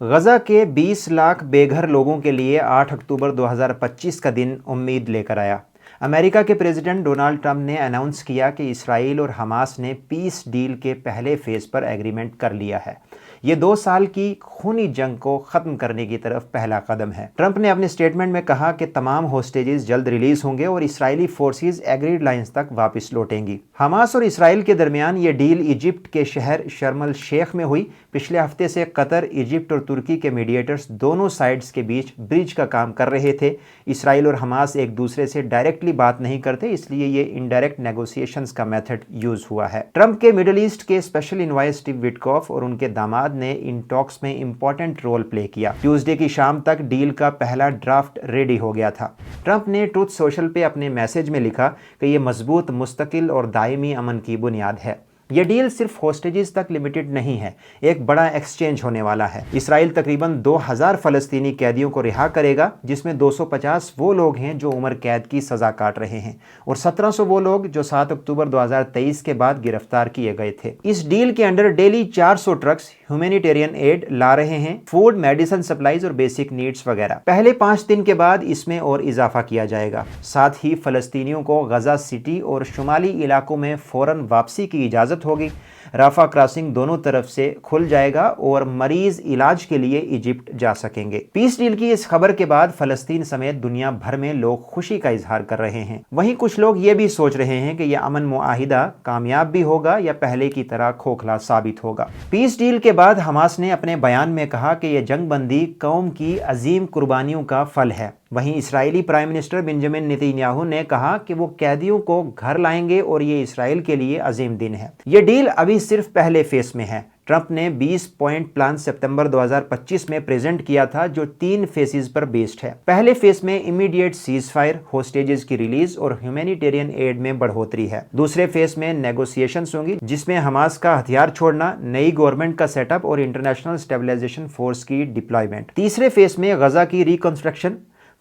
غزہ کے 20 لاکھ بے گھر لوگوں کے لیے 8 اکتوبر 2025 کا دن امید لے کر آیا۔ امریکہ کے پریزیڈنٹ ڈونالڈ ٹرمپ نے اناؤنس کیا کہ اسرائیل اور حماس نے پیس ڈیل کے پہلے فیز پر ایگریمنٹ کر لیا ہے۔ یہ 2 سال کی خونی جنگ کو ختم کرنے کی طرف پہلا قدم ہے۔ ٹرمپ نے اپنے سٹیٹمنٹ میں کہا کہ تمام ہوسٹیجز جلد ریلیز ہوں گے اور اسرائیلی فورسز ایگریڈ لائنز تک واپس لوٹیں گی۔ حماس اور اسرائیل کے درمیان یہ ڈیل ایجپٹ کے شہر شرم الشیخ میں ہوئی۔ پچھلے ہفتے سے قطر، ایجپٹ اور ترکی کے میڈیٹرز دونوں سائڈز کے بیچ برج کا کام کر رہے تھے۔ اسرائیل اور حماس ایک دوسرے سے ڈائریکٹلی بات نہیں کرتے، اس لیے یہ انڈائریکٹ نیگوسیشنز کا میتھڈ یوز ہوا ہے۔ ٹرمپ کے مڈل ایسٹ کے اسپیشل انوائے اسٹیو وٹکوف اور ان کے داماد نے ان ٹاکس میں امپورٹنٹ رول پلے کیا۔ ٹیوزڈے کی شام تک ڈیل کا پہلا ڈرافٹ ریڈی ہو گیا تھا۔ ٹرمپ نے ٹروتھ سوشل پہ اپنے میسج میں لکھا کہ یہ مضبوط، مستقل اور دائمی امن کی بنیاد ہے۔ یہ ڈیل صرف ہوسٹیجز تک لمیٹڈ نہیں ہے، ایک بڑا ایکسچینج ہونے والا ہے۔ اسرائیل تقریباً 2000 فلسطینی قیدیوں کو رہا کرے گا، جس میں 250 وہ لوگ ہیں جو عمر قید کی سزا کاٹ رہے ہیں اور 1700 وہ لوگ جو 7 اکتوبر 2023 کے بعد گرفتار کیے گئے تھے۔ اس ڈیل کے under daily 400 trucks humanitarian aid لا رہے ہیں، فوڈ، میڈیسن سپلائز اور بیسک نیڈز وغیرہ۔ پہلے 5 دن کے بعد اس میں اور اضافہ کیا جائے گا۔ ساتھ ہی فلسطینیوں کو غزہ سٹی اور شمالی علاقوں میں فوراً واپسی کی اجازت ہوگی۔ رافع کراسنگ دونوں طرف سے کھل جائے گا اور مریض علاج کے لیے ایجپٹ جا سکیں گے۔ پیس ڈیل کی اس خبر کے بعد فلسطین سمیت دنیا بھر میں لوگ خوشی کا اظہار کر رہے ہیں۔ وہیں کچھ لوگ یہ بھی سوچ رہے ہیں کہ یہ امن معاہدہ کامیاب بھی ہوگا یا پہلے کی طرح کھوکھلا ثابت ہوگا۔ پیس ڈیل کے بعد حماس نے اپنے بیان میں کہا کہ یہ جنگ بندی قوم کی عظیم قربانیوں کا پھل ہے۔ وہیں اسرائیلی prime minister Benjamin Netanyahu نے کہا کہ وہ قیدیوں کو گھر لائیں گے اور یہ اسرائیل کے لیے عظیم دن ہے۔ یہ ڈیل ابھی صرف پہلے فیس میں ہے۔ ٹرمپ نے 20 پوائنٹ پلان ستمبر 2025 میں پریزنٹ کیا تھا جو 3 فیسز پر بیسڈ ہے۔ پہلے فیس میں امیڈیٹ سیز فائر، ہوسٹیجز کی ریلیز اور ہیومینیٹیرین ایڈ میں بڑھوتری ہے۔ دوسرے فیس میں نیگوسیشنز ہوں گی جس میں حماس کا ہتھیار چھوڑنا، نئی گورنمنٹ کا سیٹ اپ اور انٹرنیشنل اسٹیبلائزیشن فورس کی ڈپلائمنٹ۔ تیسرے فیس میں غزہ کی ریکنسٹرکشن،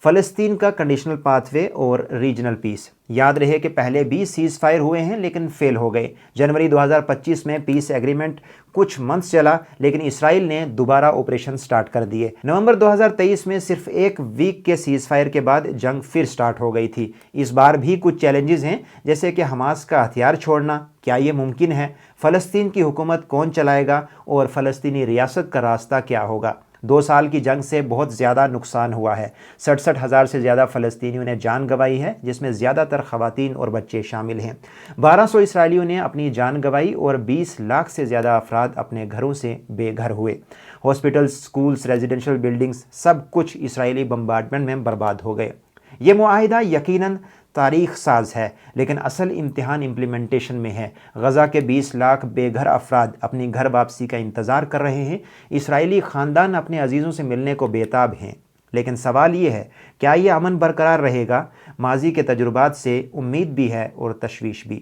فلسطین کا کنڈیشنل پاتھ وے اور ریجنل پیس۔ یاد رہے کہ پہلے بھی سیز فائر ہوئے ہیں لیکن فیل ہو گئے۔ جنوری 2025 میں پیس ایگریمنٹ کچھ منتھس چلا لیکن اسرائیل نے دوبارہ آپریشن سٹارٹ کر دیے۔ نومبر 2023 میں صرف 1 ویک کے سیز فائر کے بعد جنگ پھر سٹارٹ ہو گئی تھی۔ اس بار بھی کچھ چیلنجز ہیں جیسے کہ حماس کا ہتھیار چھوڑنا، کیا یہ ممکن ہے؟ فلسطین کی حکومت کون چلائے گا اور فلسطینی ریاست کا راستہ کیا ہوگا؟ 2 سال کی جنگ سے بہت زیادہ نقصان ہوا ہے۔ 67,000 سے زیادہ فلسطینیوں نے جان گنوائی ہے جس میں زیادہ تر خواتین اور بچے شامل ہیں۔ 1200 اسرائیلیوں نے اپنی جان گنوائی اور 20 لاکھ سے زیادہ افراد اپنے گھروں سے بے گھر ہوئے۔ ہاسپٹلز، سکولز، ریزیڈنشل بلڈنگز سب کچھ اسرائیلی بمبارڈمنٹ میں برباد ہو گئے۔ یہ معاہدہ یقیناً تاریخ ساز ہے لیکن اصل امتحان امپلیمنٹیشن میں ہے۔ غزہ کے 20 لاکھ بے گھر افراد اپنی گھر واپسی کا انتظار کر رہے ہیں۔ اسرائیلی خاندان اپنے عزیزوں سے ملنے کو بےتاب ہیں، لیکن سوال یہ ہے کیا یہ امن برقرار رہے گا؟ ماضی کے تجربات سے امید بھی ہے اور تشویش بھی۔